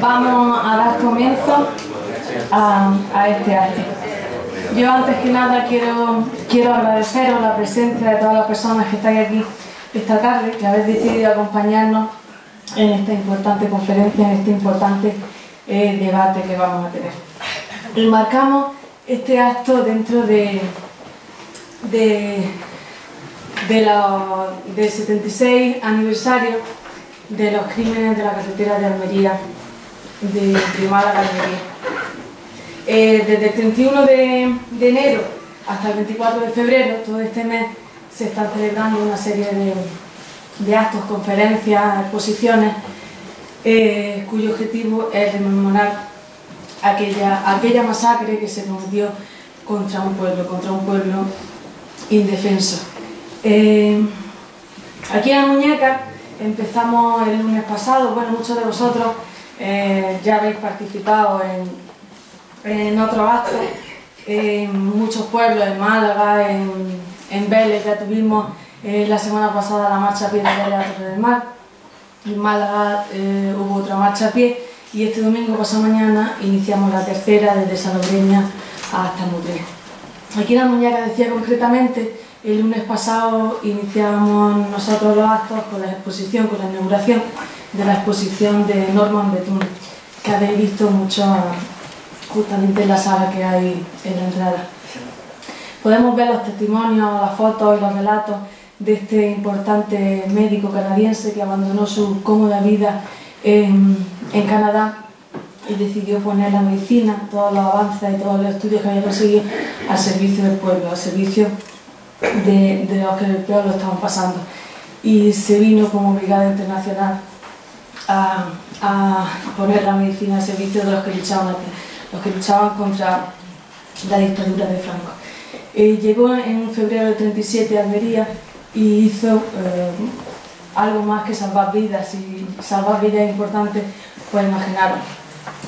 Vamos a dar comienzo a este acto. Yo antes que nada quiero agradeceros la presencia de todas las personas que estáis aquí esta tarde, que habéis decidido acompañarnos en esta importante conferencia, en este importante debate que vamos a tener. Enmarcamos este acto dentro del 76 aniversario de los crímenes de la carretera de Almería, de Málaga a Almería. Desde el 31 de enero hasta el 24 de febrero, todo este mes, se están celebrando una serie de actos, conferencias, exposiciones, cuyo objetivo es rememorar aquella masacre que se cometió contra un pueblo indefenso. Aquí en Almuñécar empezamos el lunes pasado. Bueno, muchos de vosotros ya habéis participado en otros actos, en muchos pueblos, en Málaga, en Vélez. Ya tuvimos la semana pasada la marcha a pie de Vélez a Torre del Mar. En Málaga hubo otra marcha a pie y este domingo, pasado mañana, iniciamos la tercera desde Salobreña hasta Mutré. Aquí en Almuñécar, decía concretamente, el lunes pasado iniciamos nosotros los actos con la exposición, con la inauguración de la exposición de Norman Betún, que habéis visto mucho justamente en la sala que hay en la entrada. Podemos ver los testimonios, las fotos y los relatos de este importante médico canadiense que abandonó su cómoda vida en Canadá y decidió poner la medicina, todos los avances y todos los estudios que había conseguido al servicio del pueblo, al servicio de los que peor lo estaban pasando. Y se vino como brigada internacional a poner la medicina al servicio de los que luchaban contra la dictadura de Franco. Llegó en febrero del 37 a Almería y hizo algo más que salvar vidas, y salvar vidas es importante, pues imaginaros.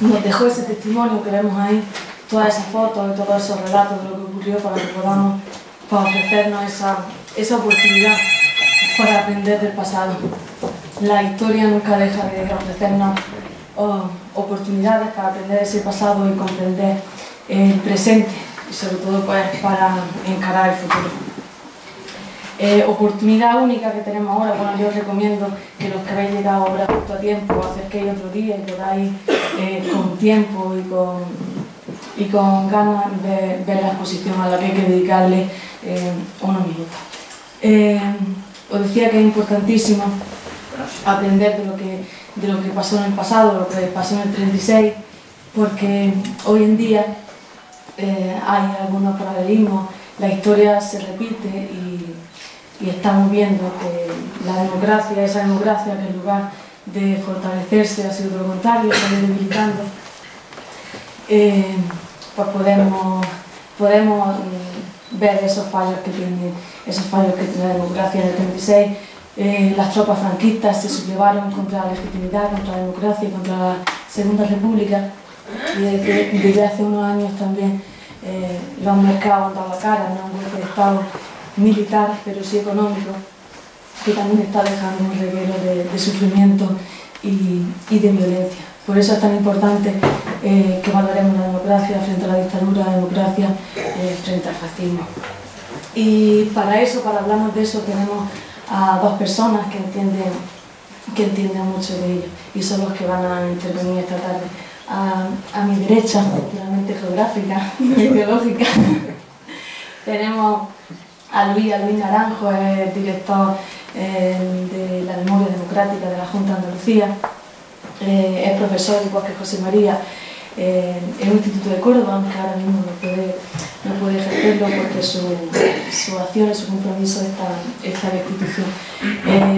Nos dejó ese testimonio que vemos ahí, todas esas fotos y todos esos relatos de lo que ocurrió, para que podamos ofrecernos esa oportunidad para aprender del pasado. La historia nunca deja de ofrecernos oportunidades para aprender ese pasado y comprender el presente, y sobre todo pues para encarar el futuro. Oportunidad única que tenemos ahora. Bueno, yo os recomiendo que los que habéis llegado ahora justo a tiempo, acerquéis otro día y podáis con tiempo y con ganas de ver la exposición, a la que hay que dedicarle unos minutos. Os decía que es importantísimo aprender de lo que pasó en el pasado, lo que pasó en el 36, porque hoy en día hay algunos paralelismos, la historia se repite y estamos viendo que la democracia, esa democracia que en lugar de fortalecerse ha sido lo contrario, se ha ido debilitando. Pues podemos ver esos fallos que tiene la democracia en el 36. Las tropas franquistas se sublevaron contra la legitimidad, contra la democracia y contra la Segunda República. Y desde hace unos años también los mercados han dado la cara, no un golpe de Estado militar, pero sí económico, que también está dejando un reguero de sufrimiento y de violencia. Por eso es tan importante que valoremos la democracia frente a la dictadura, la democracia frente al fascismo. Y para hablarnos de eso, tenemos a dos personas que entienden mucho de ello, y son los que van a intervenir esta tarde. A mi derecha, naturalmente geográfica y ideológica, tenemos a Luis Naranjo, es director de la Memoria Democrática de la Junta de Andalucía, es profesor igual que José María en un instituto de Córdoba, aunque ahora mismo no puede ejercerlo porque su acción y su compromiso está en la institución.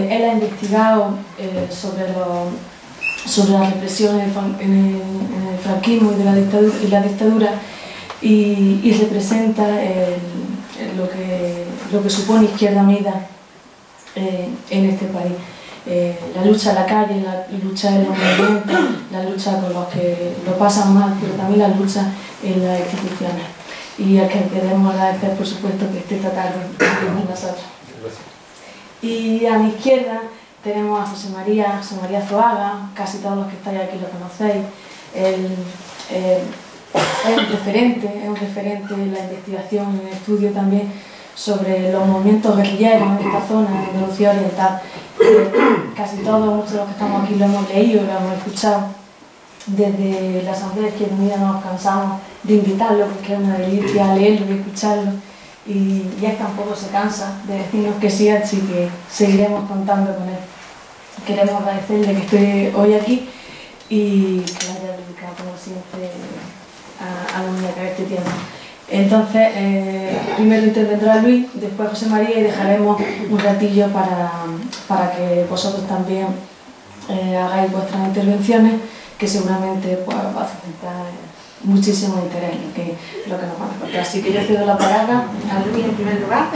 Él ha investigado sobre la represión en el franquismo y la dictadura y representa lo que supone Izquierda Unida en este país. La lucha en la calle, la lucha en los movimientos, la lucha con los que lo pasan mal, pero también la lucha en las instituciones. Y al que queremos agradecer, por supuesto, que esté esta tarde con nosotros. Y a mi izquierda tenemos a José María Zoaga, casi todos los que estáis aquí lo conocéis. Él es un referente en la investigación y en el estudio también sobre los movimientos guerrilleros en esta zona, en Andalucía Oriental. Casi todos, muchos de los que estamos aquí lo hemos leído, lo hemos escuchado. Desde la Asamblea de Izquierda Unida no nos cansamos de invitarlo, porque es una delicia leerlo y escucharlo, y él tampoco se cansa de decirnos que sí, así que seguiremos contando con él. Queremos agradecerle que esté hoy aquí y que le haya dedicado, como siempre, a la unidad de este tiempo. Entonces, primero intervendrá Luis, después José María, y dejaremos un ratillo para que vosotros también hagáis vuestras intervenciones, que seguramente pues, va a suscitar muchísimo interés lo que nos van a contar. Así que yo cedo la palabra a Luis en primer lugar.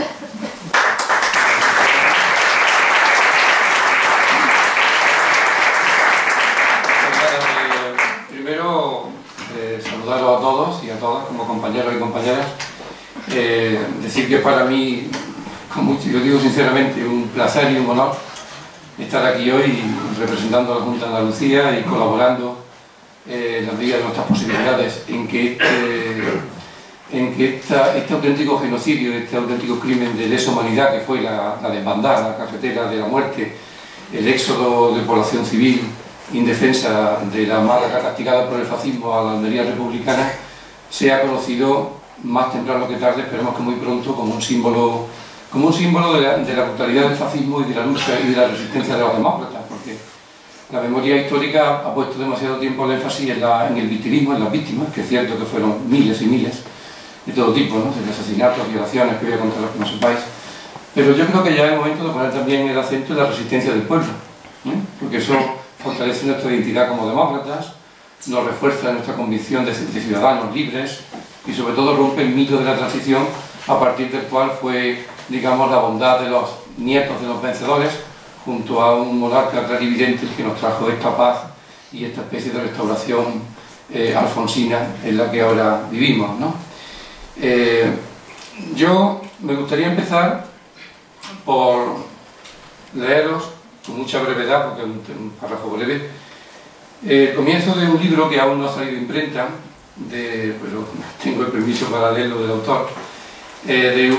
Primero, saludaros a todos y a todas como compañeros y compañeras. Decir que para mí, yo digo sinceramente, un placer y un honor estar aquí hoy representando a la Junta de Andalucía y colaborando en la medida de nuestras posibilidades en que este auténtico genocidio, este auténtico crimen de lesa humanidad que fue la desbandada, la carretera de la muerte, el éxodo de población civil indefensa de la Málaga castigada por el fascismo a la Almería republicana, sea conocido más temprano que tarde, esperemos que muy pronto, como un símbolo de la brutalidad del fascismo y de la lucha y de la resistencia de los demócratas, porque la memoria histórica ha puesto demasiado tiempo el énfasis en el victimismo, en las víctimas, que es cierto que fueron miles y miles de todo tipo, ¿no? De asesinatos, violaciones, que voy a contar los que no sepáis, pero yo creo que ya es el momento de poner también el acento en la resistencia del pueblo, porque eso fortalece nuestra identidad como demócratas, nos refuerza nuestra convicción de ciudadanos libres y sobre todo rompe el mito de la transición a partir del cual fue, digamos, la bondad de los nietos de los vencedores junto a un monarca clarividente que nos trajo esta paz y esta especie de restauración alfonsina en la que ahora vivimos, ¿no? Yo me gustaría empezar por leeros con mucha brevedad, porque es un párrafo breve, el comienzo de un libro que aún no ha salido de imprenta, pero tengo el permiso para leerlo del autor,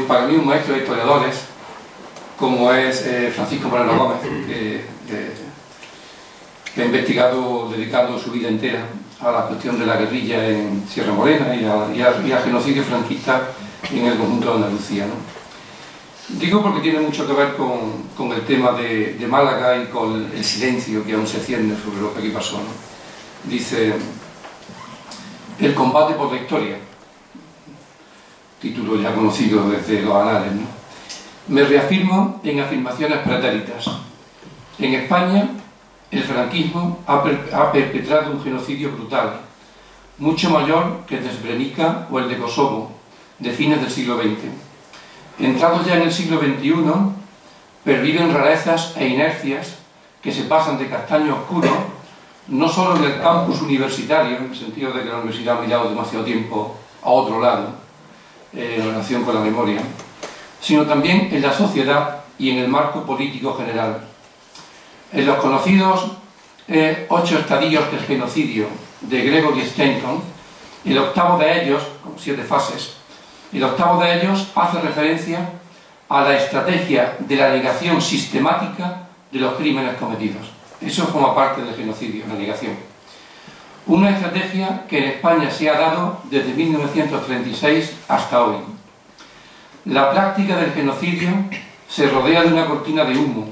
para mí un maestro de historiadores, como es Francisco Moreno Gómez, que ha investigado, dedicado su vida entera a la cuestión de la guerrilla en Sierra Morena y al genocidio franquista en el conjunto de Andalucía, ¿no? Digo porque tiene mucho que ver con el tema de Málaga y con el silencio que aún se cierne sobre lo que aquí pasó, ¿no? Dice: el combate por la historia, título ya conocido desde los anales, ¿no? Me reafirmo en afirmaciones pretéritas. En España, el franquismo ha perpetrado un genocidio brutal, mucho mayor que el de Srebrenica o el de Kosovo, de fines del siglo XX. Entrados ya en el siglo XXI, perviven rarezas e inercias que se pasan de castaño oscuro, no solo en el campus universitario, en el sentido de que la universidad ha mirado demasiado tiempo a otro lado, en relación con la memoria, sino también en la sociedad y en el marco político general. En los conocidos 8 estadios del genocidio de Gregory Stanton, el octavo de ellos, con 7 fases, el octavo de ellos hace referencia a la estrategia de la negación sistemática de los crímenes cometidos. Eso forma parte del genocidio, la negación. Una estrategia que en España se ha dado desde 1936 hasta hoy. La práctica del genocidio se rodea de una cortina de humo,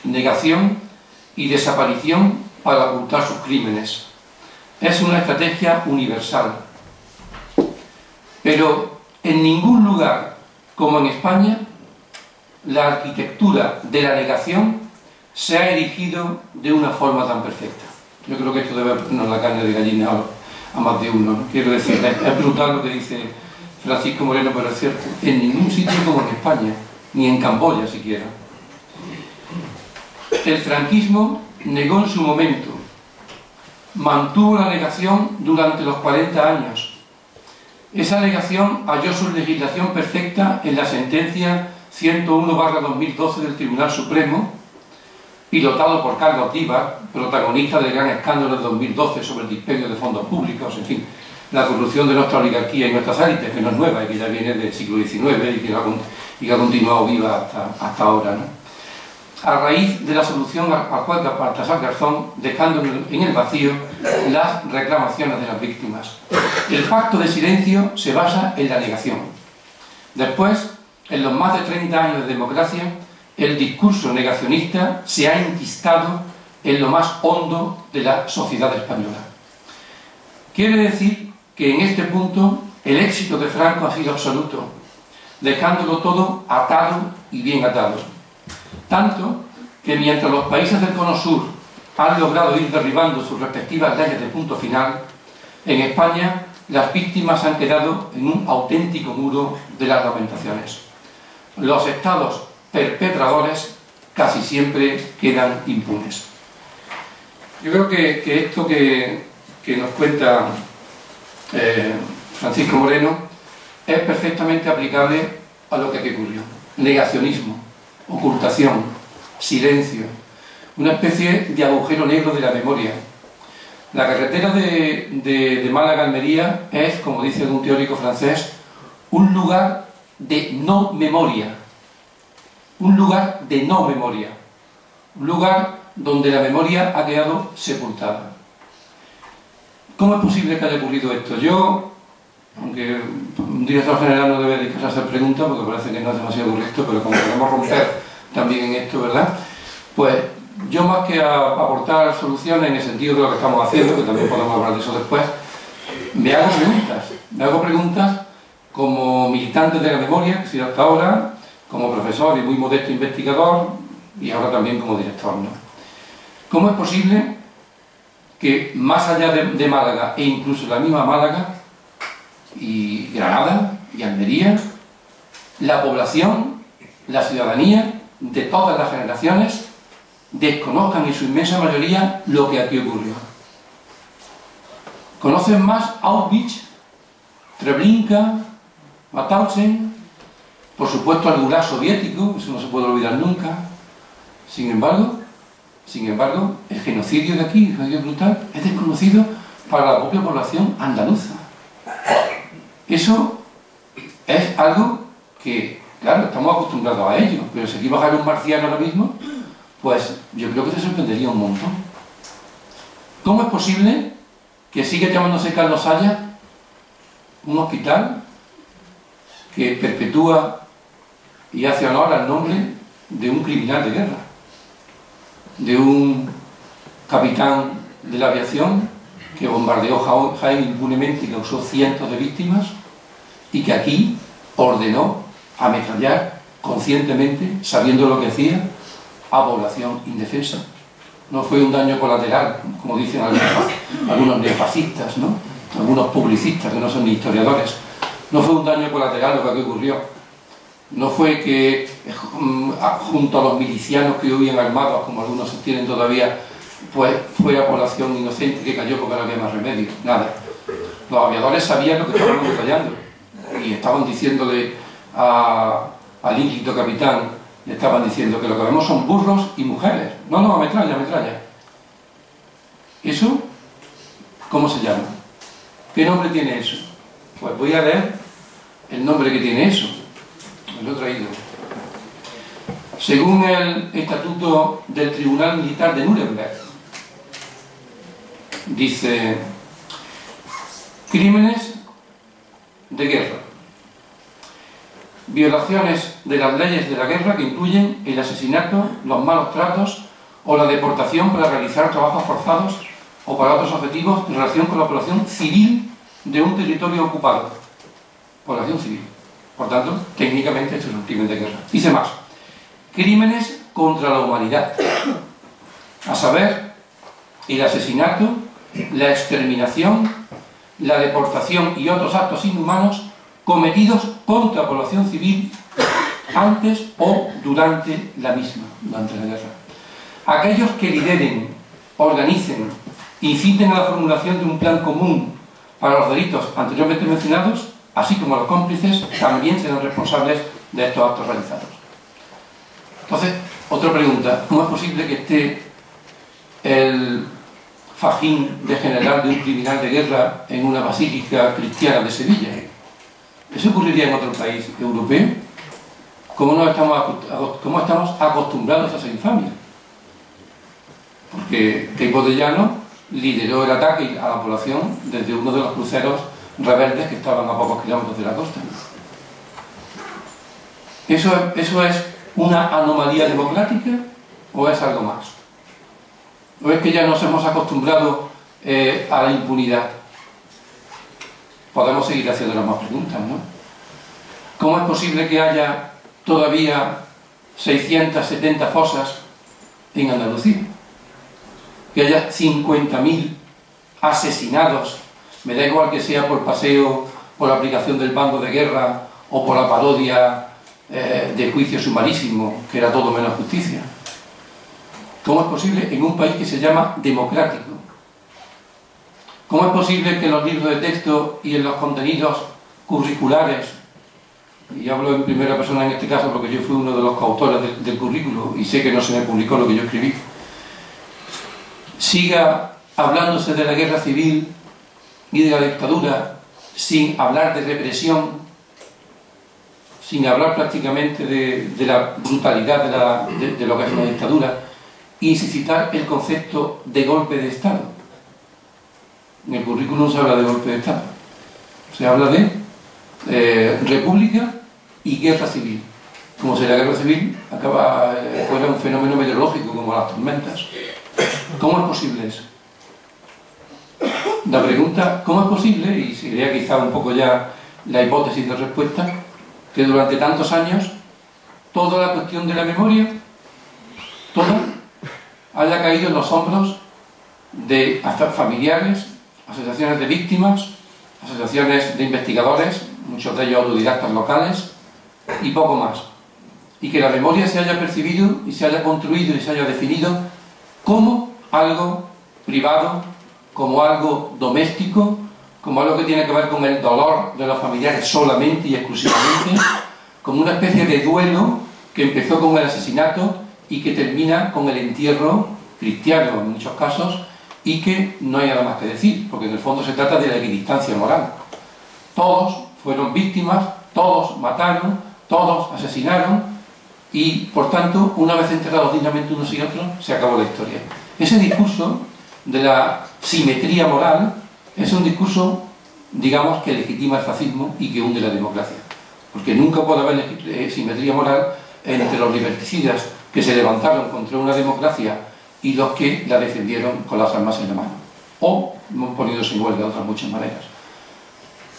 negación y desaparición para ocultar sus crímenes. Es una estrategia universal. Pero en ningún lugar, como en España, la arquitectura de la negación se ha erigido de una forma tan perfecta. Yo creo que esto debe ponernos la carne de gallina a más de uno, ¿no? Quiero decir, es brutal lo que dice Francisco Moreno, pero es cierto. En ningún sitio como en España, ni en Camboya siquiera. El franquismo negó en su momento, mantuvo la negación durante los 40 años. Esa negación halló su legislación perfecta en la sentencia 101/2012 del Tribunal Supremo, pilotado por Carlos Díbar, protagonista del gran escándalo de 2012 sobre el dispendio de fondos públicos, en fin, la corrupción de nuestra oligarquía y nuestras élites, que no es nueva y que ya viene del siglo XIX y que ha continuado viva hasta ahora, ¿no? A raíz de la solución al juez Baltasar Garzón, dejando en el vacío las reclamaciones de las víctimas. El pacto de silencio se basa en la negación. Después, en los más de 30 años de democracia, el discurso negacionista se ha enquistado en lo más hondo de la sociedad española. Quiere decir que en este punto el éxito de Franco ha sido absoluto, dejándolo todo atado y bien atado. Tanto que mientras los países del Cono Sur han logrado ir derribando sus respectivas leyes de punto final, en España las víctimas han quedado en un auténtico muro de las lamentaciones. Los estados perpetradores casi siempre quedan impunes. Yo creo que esto que nos cuenta Francisco Moreno es perfectamente aplicable a lo que aquí ocurrió. Negacionismo, ocultación, silencio, una especie de agujero negro de la memoria. La carretera de Málaga a Almería es, como dice un teórico francés, un lugar de no memoria. Un lugar de no memoria. Un lugar donde la memoria ha quedado sepultada. ¿Cómo es posible que haya ocurrido esto? Yo, aunque un director general no debe dedicarse a hacer preguntas, porque parece que no es demasiado correcto, pero como queremos romper también en esto, ¿verdad? Pues yo, más que aportar soluciones en el sentido de lo que estamos haciendo, que también podemos hablar de eso después, me hago preguntas. Me hago preguntas como militante de la memoria, que soy hasta ahora, como profesor y muy modesto investigador, y ahora también como director, ¿no? ¿Cómo es posible que más allá de Málaga, e incluso la misma Málaga, y Granada, y Almería, la población, la ciudadanía, de todas las generaciones, desconozcan en su inmensa mayoría lo que aquí ocurrió? Conocen más Auschwitz, Treblinka, Mauthausen, por supuesto el Gulag soviético, eso no se puede olvidar nunca. Sin embargo, el genocidio de aquí, el genocidio brutal, es desconocido para la propia población andaluza. Eso es algo que, claro, estamos acostumbrados a ello, pero si aquí bajara un marciano ahora mismo, pues yo creo que se sorprendería un montón. ¿Cómo es posible que siga llamándose Carlos Saya un hospital que perpetúa y hace honor al nombre de un criminal de guerra, de un capitán de la aviación que bombardeó Jaén impunemente y causó cientos de víctimas, y que aquí ordenó ametrallar conscientemente, sabiendo lo que hacía, a población indefensa? No fue un daño colateral, como dicen algunos neofascistas, ¿no? Algunos publicistas que no son ni historiadores. No fue un daño colateral lo que aquí ocurrió. No fue que junto a los milicianos que huían armados, como algunos sostienen todavía, pues fuera población inocente que cayó porque no había más remedio. Nada. Los aviadores sabían lo que estaban ametrallando y estaban diciéndole al ínclito capitán, le estaban diciendo que lo que vemos son burros y mujeres. No, no, ametralla, ametralla. ¿Eso cómo se llama? ¿Qué nombre tiene eso? Pues voy a leer el nombre que tiene eso. Me lo he traído. Según el estatuto del Tribunal Militar de Nuremberg, dice: crímenes de guerra, violaciones de las leyes de la guerra que incluyen el asesinato, los malos tratos o la deportación para realizar trabajos forzados o para otros objetivos en relación con la población civil de un territorio ocupado. Población civil. Por tanto, técnicamente esto es un crimen de guerra. Dice más: crímenes contra la humanidad, a saber, el asesinato, la exterminación, la deportación y otros actos inhumanos cometidos contra la población civil antes o durante la misma, durante la guerra. Aquellos que lideren, organicen, inciten a la formulación de un plan común para los delitos anteriormente mencionados, así como los cómplices, también serán responsables de estos actos realizados. Entonces, Otra pregunta, ¿cómo es posible que esté el fajín de general de un criminal de guerra en una basílica cristiana de Sevilla? ¿Eso ocurriría en otro país europeo? ¿Cómo estamos acostumbrados a esa infamia? Porque Queipo de Llano lideró el ataque a la población desde uno de los cruceros rebeldes que estaban a pocos kilómetros de la costa. ¿Eso es una anomalía democrática o es algo más? ¿O es que ya nos hemos acostumbrado a la impunidad? Podemos seguir haciendo las más preguntas, ¿no? ¿Cómo es posible que haya todavía 670 fosas en Andalucía? Que haya 50.000 asesinados, me da igual que sea por paseo, por la aplicación del bando de guerra o por la parodia de juicio sumarísimo, que era todo menos justicia. ¿Cómo es posible en un país que se llama democrático? ¿Cómo es posible que en los libros de texto y en los contenidos curriculares, y hablo en primera persona en este caso porque yo fui uno de los coautores del currículo y sé que no se me publicó lo que yo escribí, siga hablándose de la guerra civil y de la dictadura sin hablar de represión, sin hablar prácticamente de la brutalidad de lo que es una dictadura, y sin citar el concepto de golpe de Estado? En el currículum se habla de golpe de Estado, se habla de república y guerra civil, como si la guerra civil fuera un fenómeno meteorológico como las tormentas. ¿Cómo es posible eso? La pregunta, ¿cómo es posible? Y sería quizá un poco ya la hipótesis de respuesta, que durante tantos años toda la cuestión de la memoria, toda, haya caído en los hombros de hasta familiares, asociaciones de víctimas, asociaciones de investigadores, muchos de ellos autodidactas locales, y poco más. Y que la memoria se haya percibido y se haya construido y se haya definido como algo privado, como algo doméstico, como algo que tiene que ver con el dolor de los familiares solamente y exclusivamente, como una especie de duelo que empezó con el asesinato y que termina con el entierro cristiano en muchos casos, y que no hay nada más que decir, porque en el fondo se trata de la equidistancia moral. Todos fueron víctimas, todos mataron, todos asesinaron, y por tanto, una vez enterrados dignamente unos y otros, se acabó la historia. Ese discurso de la simetría moral es un discurso, digamos, que legitima el fascismo y que hunde la democracia. Porque nunca puede haber simetría moral entre los liberticidas que se levantaron contra una democracia y los que la defendieron con las armas en la mano. O poniéndose en huelga de otras muchas maneras.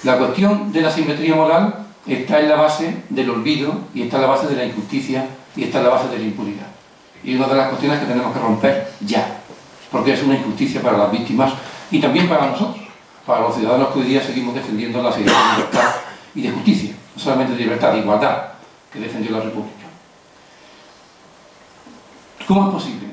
La cuestión de la simetría moral está en la base del olvido, y está en la base de la injusticia, y está en la base de la impunidad. Y una de las cuestiones que tenemos que romper ya, porque es una injusticia para las víctimas y también para nosotros, para los ciudadanos que hoy día seguimos defendiendo las ideas de libertad y de justicia, no solamente de libertad, de igualdad, que defendió la República. ¿Cómo es posible